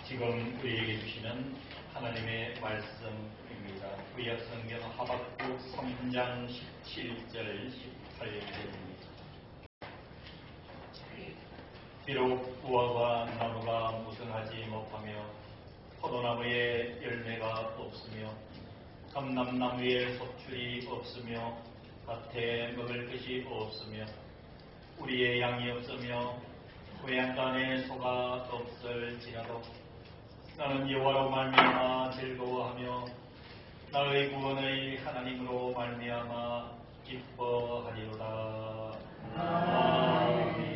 지금 우리에게 주시는 하나님의 말씀입니다. 구약 성경 하박국 3장 17절 18절입니다. 비록 무화과 나무가 무성하지 못하며 포도나무에 열매가 없으며 감람나무에 속출이 없으며 밭에 먹을 것이 없으며 우리의 양이 없으며 외양간에 소가 없을지라도 나는 여호와로 말미암아 즐거워하며 나의 구원의 하나님으로 말미암아 기뻐하리로다. 아멘.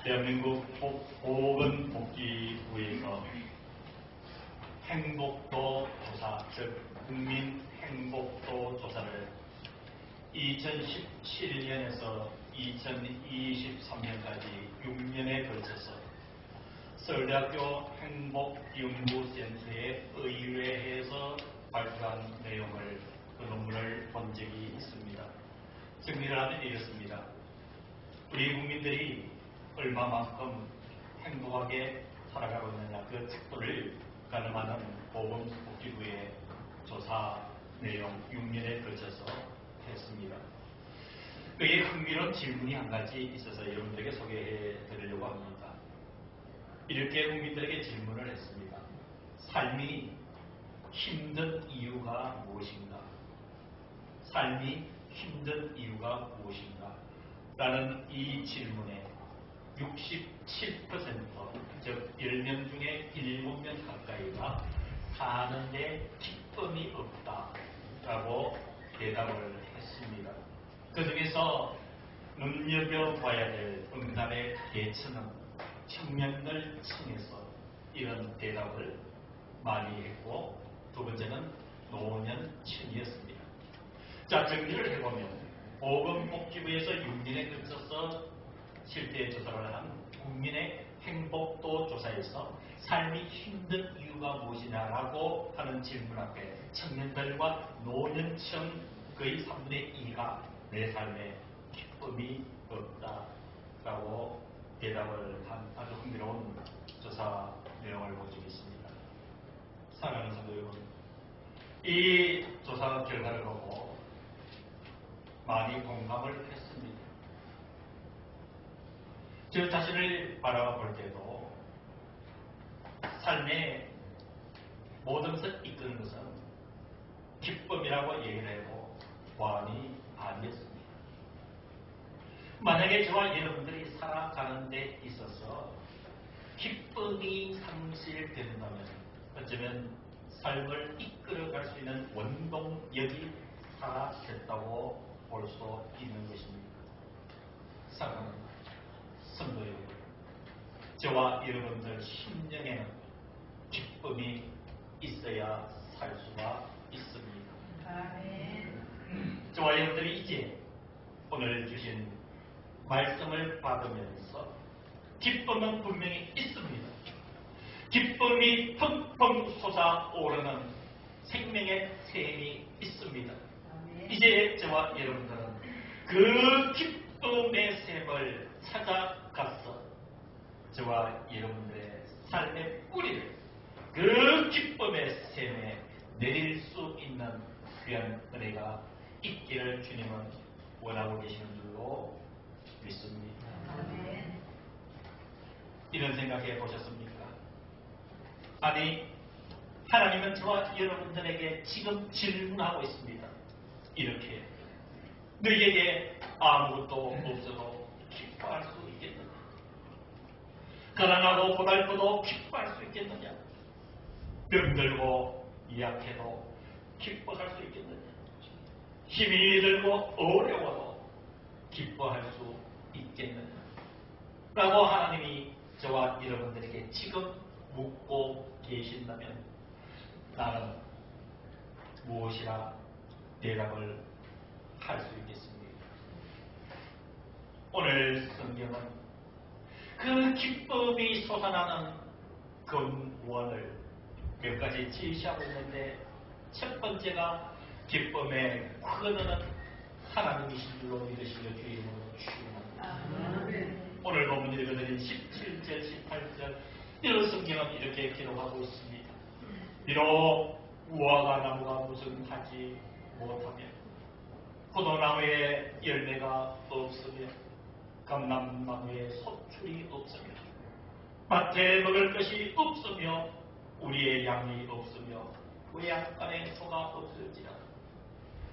대한민국 보건복지부에서 행복도 조사, 즉 국민 행복도 조사를 2017년에서 2023년까지 6년에 걸쳐서 서울대학교 행복연구센터의 의뢰해서 발표한 내용을 그 논문을 본 적이 있습니다. 정리를 하면 이렇습니다. 우리 국민들이 얼마만큼 행복하게 살아가고 있느냐 그 척도를 가늠하는 보건복지부의 조사 내용 6년에 걸쳐서 했습니다. 그의 흥미로운 질문이 한 가지 있어서 여러분들에게 소개해 드리려고 합니다. 이렇게 국민들에게 질문을 했습니다. 삶이 힘든 이유가 무엇인가? 삶이 힘든 이유가 무엇인가? 라는 이 질문에 67%, 즉 10명 중에 7명 가까이가 사는데 기쁨이 없다라고 대답을 했습니다. 그 중에서 눈여겨봐야 될 응답의 대처는 청년들 층에서 이런 대답을 많이 했고, 두 번째는 노년층이었습니다. 자, 정리를 해보면 보건복지부에서 6년에 걸쳐서 실태 조사를 한 국민의 행복도 조사에서 삶이 힘든 이유가 무엇이냐라고 하는 질문 앞에 청년들과 노년층 거의 3분의 2가 내 삶에 기쁨이 없다라고 대답을 한 아주 흥미로운 조사 내용을 보여주고 있습니다. 사랑하는 성도 여러분, 이 조사 결과를 보고 많이 공감을 했습니다. 저 자신을 바라볼 때도 삶의 모든 것을 이끄는 것은 기쁨이라고 얘기를 해도 과언이 아니었습니다. 만약에 저와 여러분들이 살아가는 데 있어서 기쁨이 상실된다면 어쩌면 삶을 이끌어갈 수 있는 원동력이 사라졌다고 볼 수 있는 것입니다. 사랑하는 성도 여러분, 저와 여러분들 심령에는 기쁨이 있어야 살 수가 있습니다. 저와 여러분들이 이제 오늘 주신 말씀을 받으면서 기쁨은 분명히 있습니다. 기쁨이 펑펑 솟아오르는 생명의 샘이 있습니다. 이제 저와 여러분들은 그 기쁨의 샘을 찾아가서 저와 여러분들의 삶의 뿌리를 그 기쁨의 샘에 내릴 수 있는 귀한 은혜가 있기를 주님은 원하고 계시는 줄로 믿습니다. 이런 생각해 보셨습니까? 아니, 하나님은 저와 여러분들에게 지금 질문하고 있습니다. 이렇게, 너희에게 아무것도 없어도 기뻐할 수 있겠느냐? 가난하고 고달퍼도 기뻐할 수 있겠느냐? 병들고 약해도 기뻐할 수 있겠느냐? 힘이 들고 어려워도 기뻐할 수 있겠느냐? 라고 하나님이 저와 여러분들에게 지금 묻고 계신다면 나는 무엇이라 대답을 할 수 있겠습니까? 오늘 성경은 그 기쁨이 솟아나는 근원을 몇 가지 제시하고 있는데, 첫 번째가 기쁨의 근원은 하나님이신 줄로 믿으시려 주의 이름으로 축원합니다. 오늘 본문 읽어드린 17절, 18절 이런 성경은 이렇게 기록하고 있습니다. 비록 무화과 나무가 무성하지 못하며 포도나무에 열매가 없으며 감람나무에 소출이 없으며 밭에 먹을 것이 없으며 우리의 양이 없으며 외양간에 소가 없을지라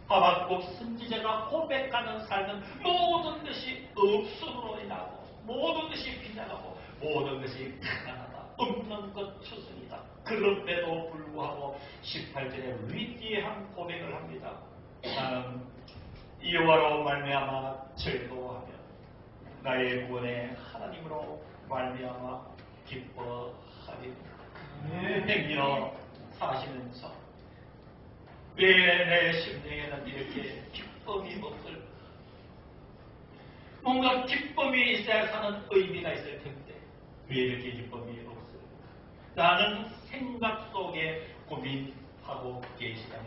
하박국 선지자가 고백하는 삶은 모든 것이 없음으로 인하고 모든 것이 빈약하고 모든 것이 가난하다. 없는 것 투성이다. 그럼에도 불구하고 18절에 위대한 고백을 합니다. 나는 여호와로 말미암아 즐거워하며 나의 구원의 하나님으로 말미암아 기뻐하리라. 행여 사시면서 왜 내 심령에는 이렇게 기쁨이 없을까? 뭔가 기쁨이 있어야 사는 의미가 있을 텐데 왜 이렇게 기쁨이 없을까? 라는 생각 속에 고민하고 계시다면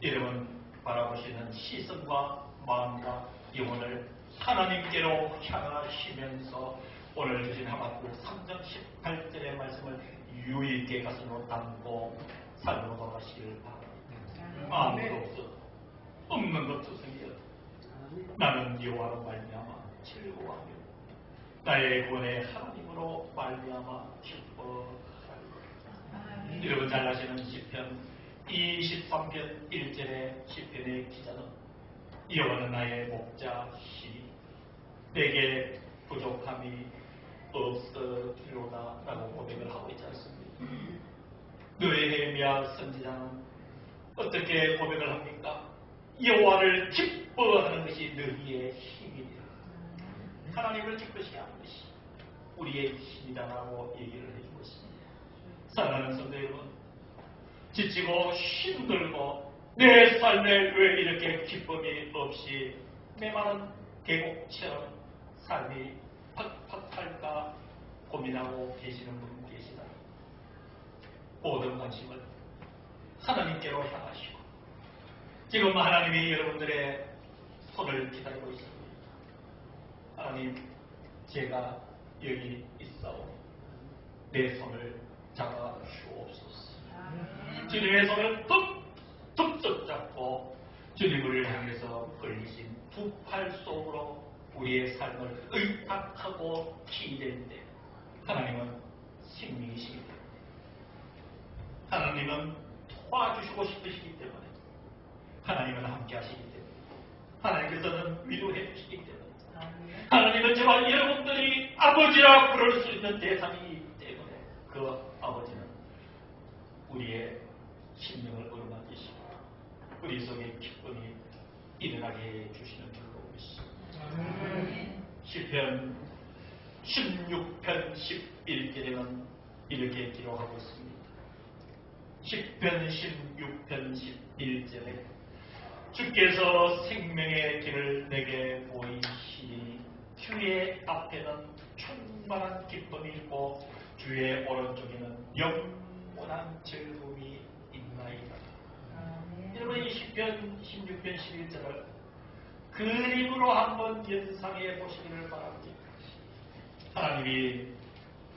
여러분 바라보시는 시선과 마음과 영혼을 하나님께로 향하시면서 오늘 주신 하박국 3장 18절의 말씀을 유의 있게 가슴으로 담고 삶으로 돌아가시길 바랍니다. 아무도 없어도 없는 것 투성이여 나는 여호와로 말미암아 즐거워하며 나의 구원의 하나님으로 하심으로 말미암아 기뻐하리라. 여러분 잘 아시는 시편 23편 1절의 시편의 기자는 여호와는 나의 목자시니 내게 부족함이 없으리로다 라고 고백을 하고 있지 않습니까? 느헤미야 선지자는 어떻게 고백을 합니까? 여호와를 기뻐하는 것이 너희의 힘이니라. 하나님을 기쁘시게 하는 것이 우리의 힘이다라고 얘기를 해주고 있습니다. 사랑하는 성도 여러분, 지치고 힘들고 내 삶에 왜 이렇게 기쁨이 없이 메마른 계곡처럼 삶이 팍팍할까 고민하고 계시는 분 계시다. 모든 관심을 하나님께로 향하시고 지금 하나님이 여러분들의 손을 기다리고 있습니다. 하나님, 제가 여기 있사오니 내 손을 잡아 주옵소서. 주님의 손을 툭툭 잡고 주님을 향해서 벌리신 두 팔 속으로 우리의 삶을 의탁하고 기대는데 하나님은 생명이십니다. 하나님은 도와주시고 싶으시기 때문에 하나님은 함께 하시기 때문에 하나님께서는 위로해 주시기 때문에 하나님은 제발 여러분들이 아버지라 부를 수 있는 대상이기 때문에 그 아버지는 우리의 심령을 어루만지시고 우리 속에 기쁨이 일어나게 해 주시는 줄로 믿습니다. 시편 16편 11절에는 이렇게 기록하고 있습니다. 시편 16편 11절에 주께서 생명의 길을 내게 보이시니 주의 앞에는 충만한 기쁨이 있고 주의 오른쪽에는 영원한 즐거움이 있나이다. 여러분, 이 시편 16편 11절을 그림으로 한번 연상해 보시기를 바랍니다. 하나님이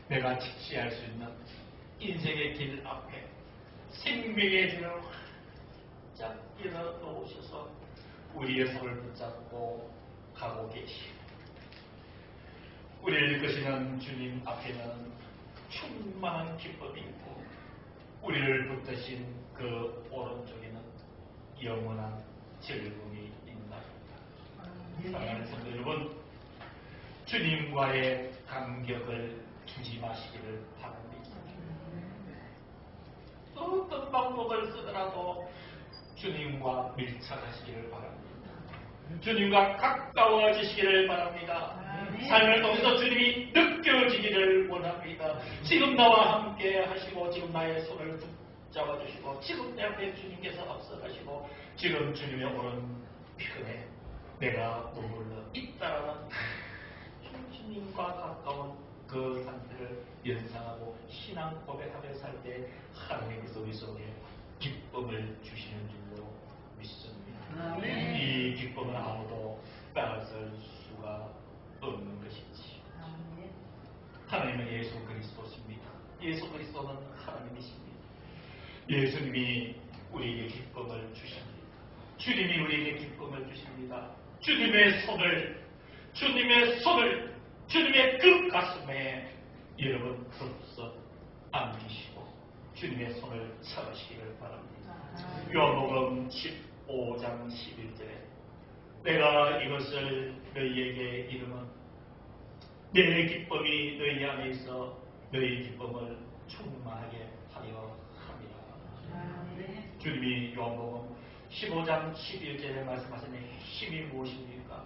내가 직시할 수 있는 인생의 길 앞에 생명의 길을 활짝 열어 놓으셔서 우리의 손을 붙잡고 가고 계시고 우리를 이끄시는 주님 앞에는 충만한 기쁨이 있고 우리를 붙드신 그 오른쪽에는 영원한 즐거움이 있나이다. 사랑하는 성도 여러분, 주님과의 간격을 두지 마시기를 바랍니다. 어떤 방법을 쓰더라도 주님과 밀착하시기를 바랍니다. 주님과 가까워지시기를 바랍니다. 삶을 통해서 주님이 느껴지기를 원합니다. 지금 나와 함께 하시고 지금 나의 손을 붙잡아주시고 지금 내 앞에 주님께서 앞서가시고 지금 주님의 오른편에 내가 머물러 있다라는 주님과 가까운 그 상태를 연상하고 신앙 고백하며 살 때 하나님께서 우리 속에 기쁨을 주시는 줄로 믿습니다. 이 기쁨은 아무도 빼앗을 수가 없는 것이지. 하나님은 예수 그리스도십니다. 예수 그리스도는 하나님이십니다. 예수님이 우리에게 기쁨을 주십니다. 주님이 우리에게 기쁨을 주십니다. 주님의 손을 주님의 그 가슴에 여러분 덥석 안기시고 주님의 손을 잡으시기를 바랍니다. 요한복음 15장 11절에 내가 이것을 너희에게 이르면 내 기쁨이 너희 안에 있어 너희 기쁨을 충만하게 하려 함이라. 주님이 요한복음 15장 11절에 말씀하신 핵심이 무엇입니까?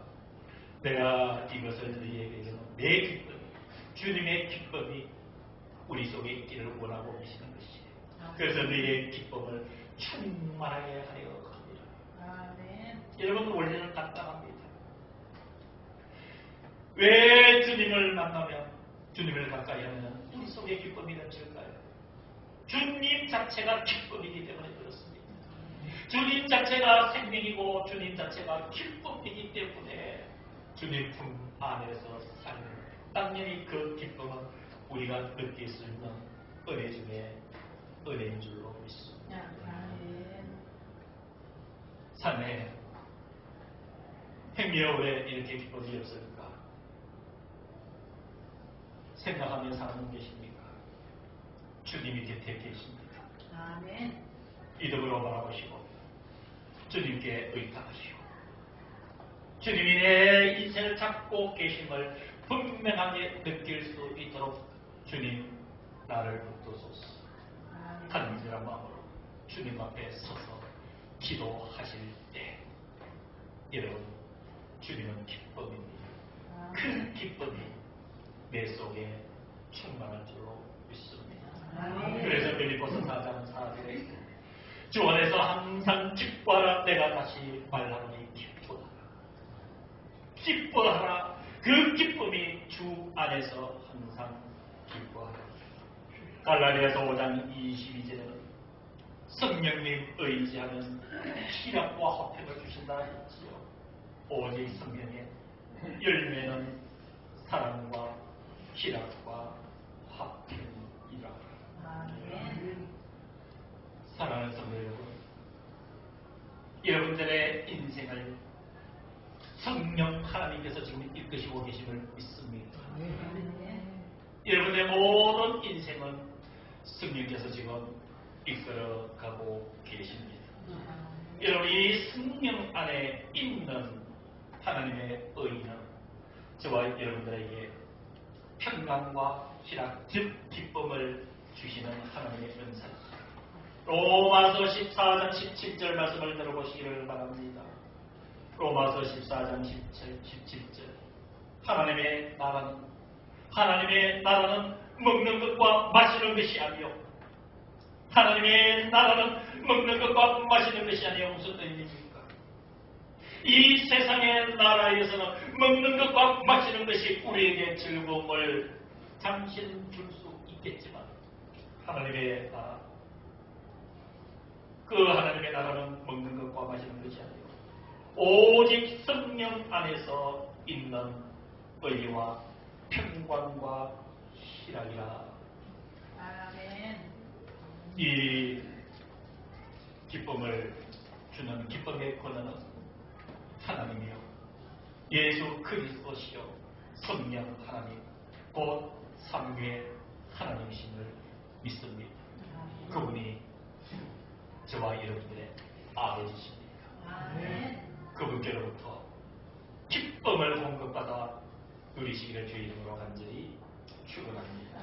내가 이것을 너희에게 이르면 내 기쁨이 주님의 기쁨이 우리 속에 있기를 원하고 계시는 것이에요. 그래서 너희의 기쁨을 충만하게 하려 합니다. 여러분, 원리는 간단합니다. 왜 주님을 만나면 주님을 가까이 하면 우리 속에 기쁨이 넘칠까요? 주님 자체가 기쁨이기 때문에 그렇습니다. 주님 자체가 생명이고 주님 자체가 기쁨이기 때문에 주님 품 안에서 사는 당연히 그 기쁨은 우리가 느낄 수 있는 은혜 중에 은혜인 줄로 믿습니다. 삶에 행여 왜 이렇게 기쁨이 없을까? 생각하며 사는 계십니까? 주님이 곁에 계십니다. 아멘. 믿음으로 바라보시고 주님께 의탁하시고 주님이 내 인생을 잡고 계심을 분명하게 느낄 수 있도록 주님 나를 붙드소서. 간절한 마음으로 주님 앞에 서서 기도하실 때 여러분 주님은 기쁨입니다. 큰 기쁨이 내 속에 충만할 줄로 믿습니다. 그래서 빌립보서 4장 4절에 주 안에서 항상 기뻐하라. 내가 다시 말하노니 기뻐하라. 기뻐하라. 그 기쁨이 주 안에서 항상 기뻐하라. 갈라디아서 5장 22절에는 성령님 의지하는 희락과 화평을 주신다 했지요. 오직 성령의 열매는 사랑과 희락과 화평이라. 사랑하는 성도 여러분, 여러분들의 인생을 성령 하나님께서 지금 이끄시고 계심을 믿습니다. 여러분의 모든 인생은 성령께서 지금 이끌어가고 계십니다. 여러분이 성령 안에 있는 하나님의 의는 저와 여러분들에게 평강과 희락, 즉 기쁨을 주시는 하나님의 은사입니다. 로마서 14장 17절 말씀을 들어보시기를 바랍니다. 로마서 14장 17절 하나님의 나라는 먹는 것과 마시는 것이 아니요 하나님의 나라는 먹는 것과 마시는 것이 아니요 무슨 의미입니까? 이 세상의 나라에서는 먹는 것과 마시는 것이 우리에게 즐거움을 잠시는 줄 수 있겠지만 하나님의 나라, 그 하나님의 나라는 먹는 것과 마시는 것이 아니요 오직 성령 안에서 있는 의와 평강과 희락이라. 아멘. 이 기쁨을 주는 기쁨의 권한은 하나님이요 예수 그리스도시요 성령 하나님 곧 삼위의 하나님이심을 믿습니다. 그분이 저와 여러분들의 아버지십니다. 아멘. 그분께로부터 기쁨을 공급받아 누리시기를 주의 이름으로 간절히 축원합니다.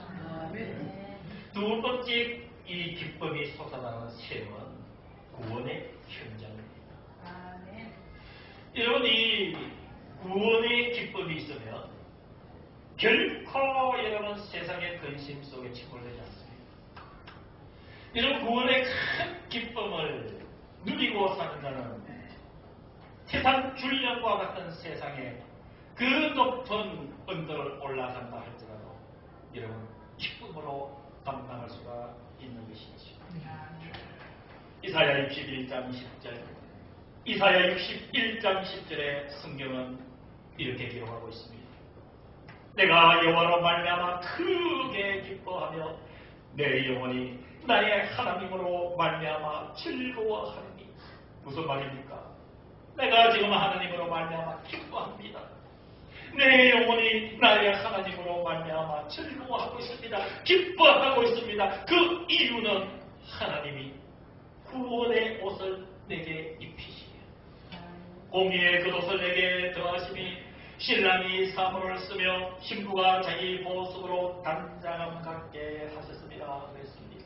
아멘. 두 번째 이 기쁨이 솟아나는 셈은 구원의 현장입니다. 아멘. 여러분이 구원의 기쁨이 있으면 결코 여러분 세상의 근심 속에 침몰되지 않습니다. 이런 구원의 큰 기쁨을 누리고 사는 자는 세상 줄령과 같은 세상에 그 높은 언덕을 올라간다 할지라도 여러분 기쁨으로 감당할 수가 있는 것이죠. 이사야 61장 10절 이사야 61장 10절에 성경은 이렇게 기록하고 있습니다. 내가 여호와로 말미암아 크게 기뻐하며 내 영혼이 나의 하나님으로 말미암아 즐거워하리니. 무슨 말입니까? 내가 지금 하나님으로 말미암아 기뻐합니다. 내 영혼이 나의 하나님으로 말미암아 즐거워하고 있습니다. 기뻐하고 있습니다. 그 이유는 하나님이 구원의 옷을 내게 입히시며 공의의 그 옷을 내게 더하심이 신랑이 사물을 쓰며 신부가 자기 보습으로 단장함 갖게 하셨습니다. 그랬습니다.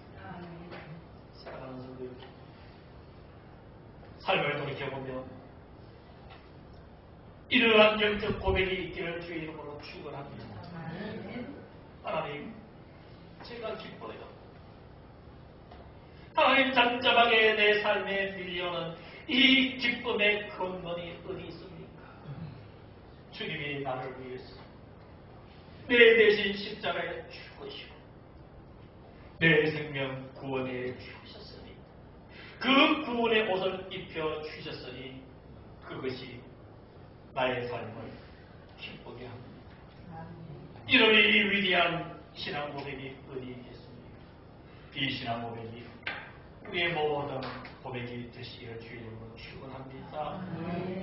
사랑하는 성도 여러분, 삶을 돌이켜보면 이러한 영적 고백이 있기를 주의 이름으로 축원합니다. 하나님, 제가 기뻐요. 하나님, 잠잠하게 내 삶에 밀려오는 이 기쁨의 근원이 어디 있습니까? 주님이 나를 위해서 내 대신 십자가에 죽으시고 내 생명 구원해 주셨으니 그 구원의 옷을 입혀 주셨으니 그것이 나의 삶을 기쁘게 합니다. 이런 이 위대한 신앙 고백이 어디 있겠습니까? 이 신앙 고백이 우리의 모든 고백이 되시기를 주의 이름으로 축원합니다.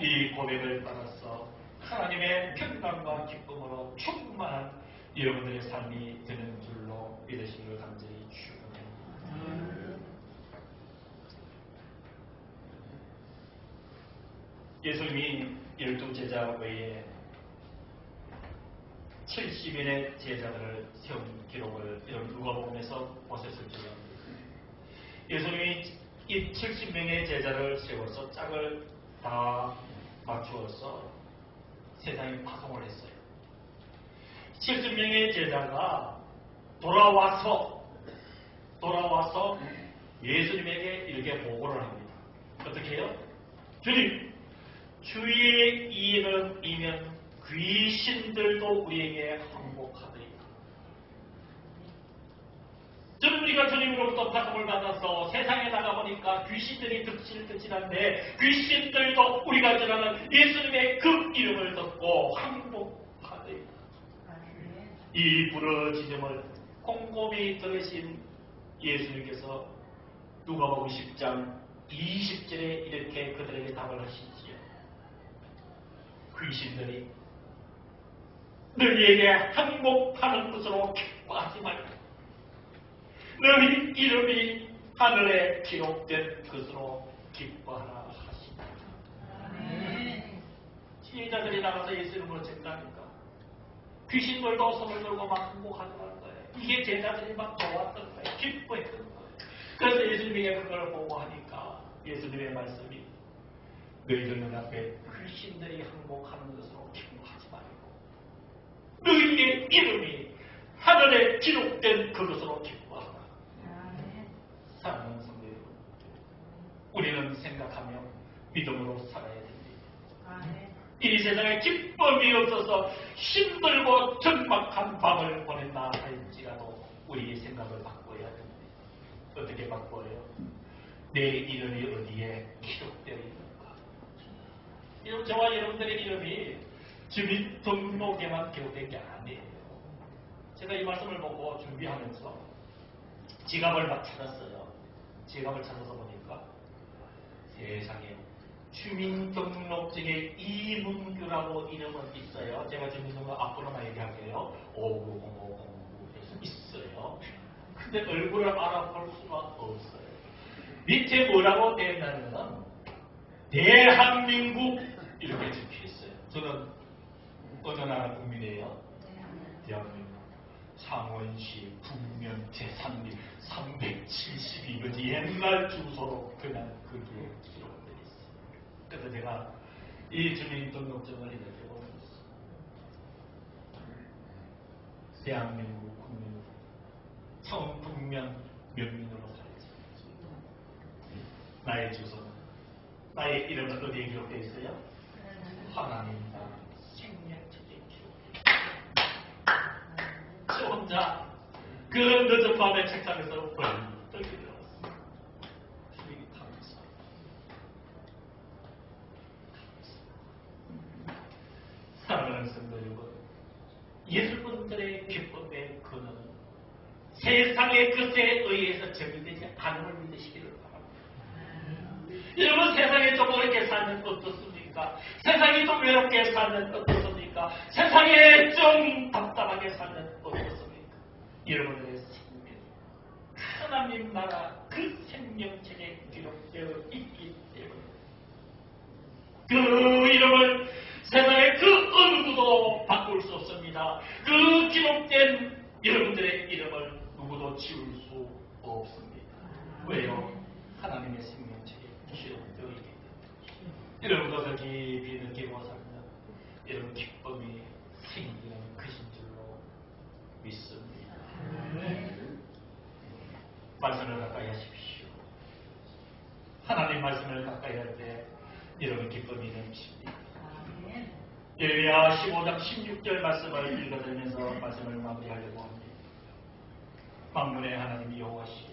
이 고백을 받아서 하나님의 평강과 기쁨으로 충만한 여러분들의 삶이 되는 줄로 믿으시기를 간절히 축원합니다. 예수님이 12제자 외에 70인의 제자들을 세운 기록을 이런 누가복음에서 보셨을 줄 압니다. 예수님이 이 70명의 제자를 세워서 짝을 다 맞추어서 세상에 파송을 했어요. 70명의 제자가 돌아와서 예수님에게 이렇게 보고를 합니다. 어떻게 해요? 주님, 주의 이름이면 귀신들도 우리에게 항복하더이다. 저는 우리가 주님으로부터 파송을 받아서 세상에 나가보니까 귀신들이 득실득실한데 귀신들도 우리가 전하는 예수님의 그 이름을 듣고 항복하더이다. 이 부르짖음을 꼼꼼히 들으신 예수님께서 누가복음 10장 20절에 이렇게 그들에게 답을 하시지요. 귀신들이 너희에게 항복하는 것으로 기뻐하지 말고 너희 이름이 하늘에 기록된 것으로 기뻐하라 하시다. 지혜자들이 나가서 예수 이름으로 증거하니까 귀신들도 손을 들고 막 항복하더라는 거예요. 이게 제자들이 막 도왔던 거예요. 기뻐했던 거예요. 그래서 예수님이 그걸 보고 하니까 예수님의 말씀이 너희들 눈앞에 귀신들이 항복하는 것으로 기뻐하지 말고 너희의 이름이 하늘에 기록된 그것으로 기뻐하라. 사랑하는 성도 여러분, 우리는 생각하며 믿음으로 살아야 됩니다. 이 세상에 기쁨이 없어서 힘들고 적막한 밤을 보낸다 할지라도 우리의 생각을 바꿔야 됩니다. 어떻게 바꿔요? 내 이름이 어디에 기록되어 있는가? 저와 여러분들의 이름이 주민등록에만 기록된 게 아니에요. 제가 이 말씀을 보고 준비하면서 지갑을 막 찾았어요. 지갑을 찾아서 보니까 세상에 주민등록증에 이문규라고 이름은 있어요. 제가 주민등록 앞번호만 얘기할게요. 590509에서 있어요. 근데 얼굴을 알아볼 수가 없어요. 밑에 뭐라고 되어 있냐면 대한민국 이렇게 적혀 있어요. 저는 어느 나라 국민이에요? 대한민국. 창원시 북면 제3리 372번 옛날 주소로 그냥 그게 기록되어 있어요. 그래서 제가 이 주민등록증을 이렇게 보면서 대한민국 국민으로 창원 북면 면민으로 살지. 나의 주소는 나의 이름은 어디에 기록되어 있어요? 하나님 나라 생명책에 기록되어 있어요. 저 혼자 그 늦은 밤에 책상에서 벌떡 일어났습니다. 주님 감사합니다. 사랑하는 성도 여러분, 여러분들의 기쁨의 근원은 세상의 것에 의해서 정의되지 않음을 믿으시기를 바랍니다. 여러분, 세상에 좀 어렵게 살면 어떻습니까? 세상이 좀 외롭게 살면 어떻습니까? 세상에 좀 답답하게 살면 어떻습니까? 여러분들의 생명이 하나님 나라 그 생명책에 기록되어 있기 때문에 그 이름을 세상의 그 어느 누구도 바꿀 수 없습니다. 그 기록된 여러분들의 이름을 누구도 지울 수 없습니다. 왜요? 하나님의 생명책에 기록되어 있기 때문에. 여러분 그것을 깊이 느끼고 살면 여러분 기쁨이 생기는 것인 줄로 믿습니다. 말씀을 가까이 하십시오. 하나님 말씀을 가까이 할 때 여러분 기쁨이 넘칩니다. 예레미야 15장 16절 말씀을 읽어드리면서 말씀을 마무리하려고 합니다. 만군의 하나님 여호와시여,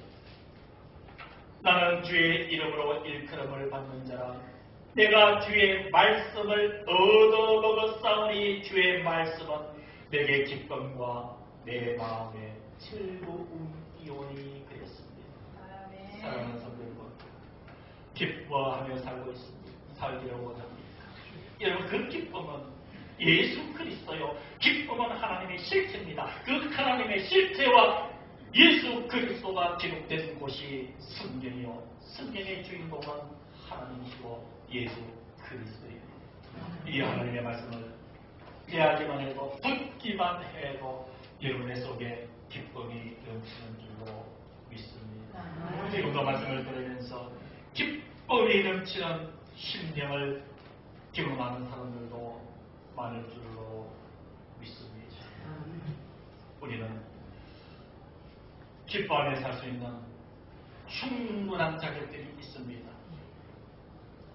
나는 주의 이름으로 일컬음을 받는 자라. 내가 주의 말씀을 얻어먹었사오니 주의 말씀은 내게 기쁨과 내 마음에 즐거움이오니 그랬습니다. 사랑하는 성도 여러분, 기뻐하며 살고 있습니다. 살기를 원합니다. 여러분, 그 기쁨은 예수 그리스도요. 기쁨은 하나님의 실체입니다. 실체와 예수 그리스도가 기록된 곳이 성경이요. 성경의 주인공은 하나님이시고 예수 그리스도입니다. 이 하나님의 말씀을 대하기만 해도 듣기만 해도 여러분의 속에 기쁨이 넘치는 줄로 믿습니다. 지금도 말씀을 들으면서 기쁨이 넘치는 심령을 경험하는 사람들도 많을 줄로 믿습니다. 우리는 기뻐하며 살 수 있는 충분한 자격들이 있습니다.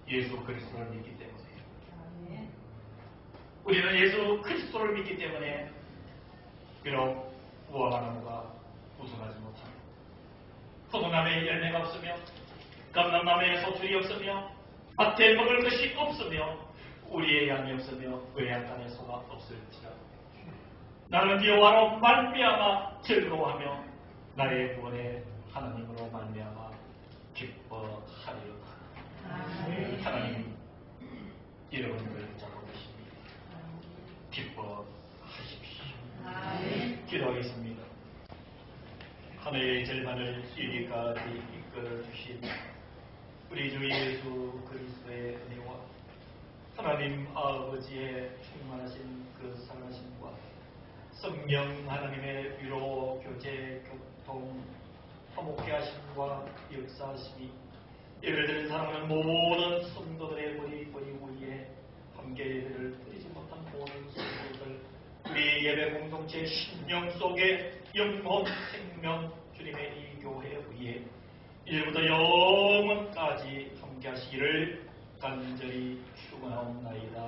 예수 그리스도를 믿기 때문에. 우리는 예수 그리스도를 믿기 때문에 비록 무화과나무가 우승하지 못하며 포도나무에 열매가 없으며 감람나무에 소출이 없으며 밭에 먹을 것이 없으며 우리의 양이 없으며 외양간에 소가 없을지라도 나는 여호와로 말미암아 즐거워하며 나의 구원의 하나님으로 말미암아 기뻐하리로다. 하나님 여러분들을 붙잡고 계십니다. 기뻐하십시오. 기도하겠습니다. 하늘의 절반을 여기까지 이끌어 주신 우리 주 예수 그리스도의 은혜와 하나님 아버지의 충만하신 그 사랑하심과 성령 하나님의 위로 교제 교통 화목케 하심과 역사하심이 예배를 사랑하는 모든 성도들의 머리 위에 함께 예배를 드리지 못한 모든 성도들 우리 예배 공동체 심령 속에 영혼 생명 주님의 이 교회 위에 이제부터 영원까지 함께 하시기를 간절히 축원하옵나이다.